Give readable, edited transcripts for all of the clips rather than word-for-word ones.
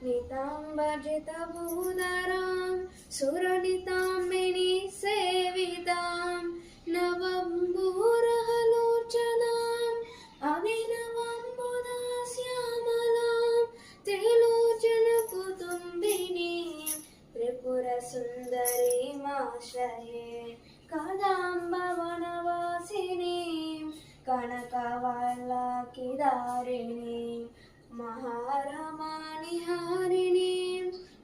निताम्बजितभूधरां सुरनिताम्बिनी सेवितां नवम्बुरहलोचनाम् अभिनवम्बुदास्यामलां त्रिलोचनकुटुम्बिनीं त्रिपुरसुन्दरीमाश्रये कदाम्बवनवासिनीं कनकवल्लकिदारिणीं महारमानिहारिणीं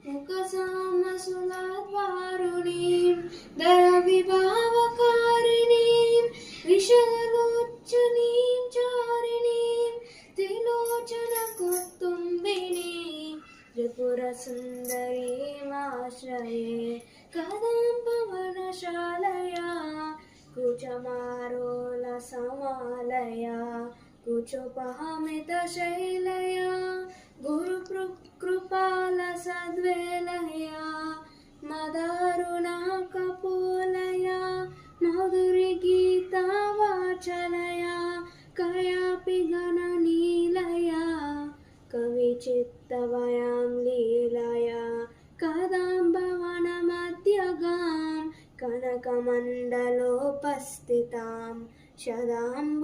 मुखसामसुलद्वारुणीं दरविभावकारिणीं विशालोचनीं चारिणीं त्रिलोचनकुटुम्बिनीं त्रिपुरसुन्दरीमाश्रये कदम्बवनशालया कुचमारोलसमालया कुचोपहमितशैलया गुरुकृपालसद्वेलया मदारुणकपोलया माधुरीगीतावाचलया कयापि गणनीलया कविचित्तवयां लीलया कदम्बवनमध्यगां कनकमण्डलोपस्थितां शदाम्बुरहवासिनीं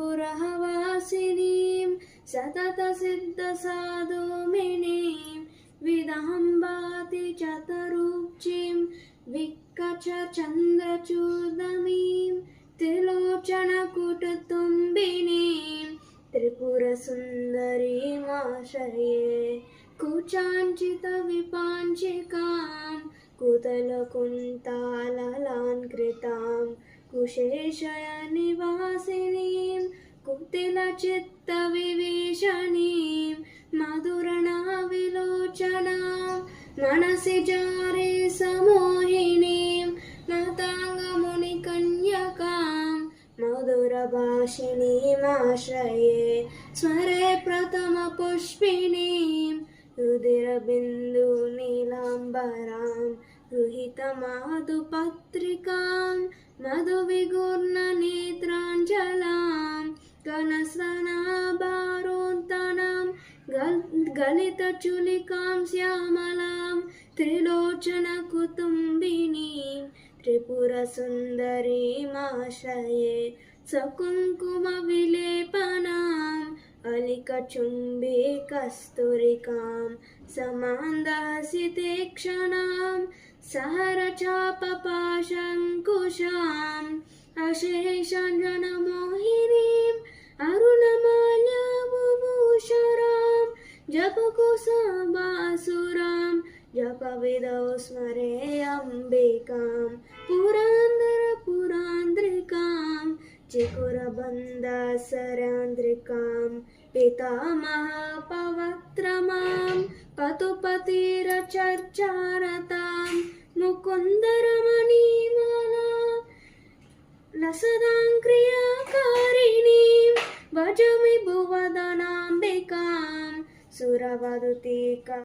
सततसिद्धसाधुमिनीं विदम्बातिचतरुचिं विकचचन्द्रचूडमीं त्रिलोचनकुटुम्बिनीं त्रिपुरसुन्दरीमाश्रये कुचाञ्चितविपाञ्चिकां कुतलकुन्ताललाङ्कृतां कुशेशयनिवासिनीं कुटिलचित्तविवेशनीं मधुरनाविलोचनां मनसि जारे समोहिनीं माताङ्गमुनिकन्यकां मधुरभाषिणीमाश्रये स्मरे प्रथमपुष्पिणीं रुधिरबिन्दुनीलाम्बरां गृहीतमधुपत्रिकां मधुविगूर्णनेत्राञ्जलां कनस्तनाभारोत्तनां गलितचुलिकां श्यामलां त्रिलोचनकुटुम्बिनीं त्रिपुरसुन्दरीमाश्रये सकुङ्कुमविलेपनाम् अलिकचुम्बिकस्तूरिकां समान्दहसितेक्षणां सहरचापपाशङ्कुशाम् अशेषजनमोहिनीं अरुणमाल्याबुभूषरां जपकुसुमासुरां जपविधौ स्मरे अम्बिकां पुरान्दरपुरान्द्रिकां चिकुरबन्धसरान्द्रिकां पितामहपवत्रमां पतुपतिरचर्चारतां मुकुन्दरमणिमाला लसदाङ्क्रियाकारिणीं भजामि भुवदनाम्बिकां सुरवधूतिका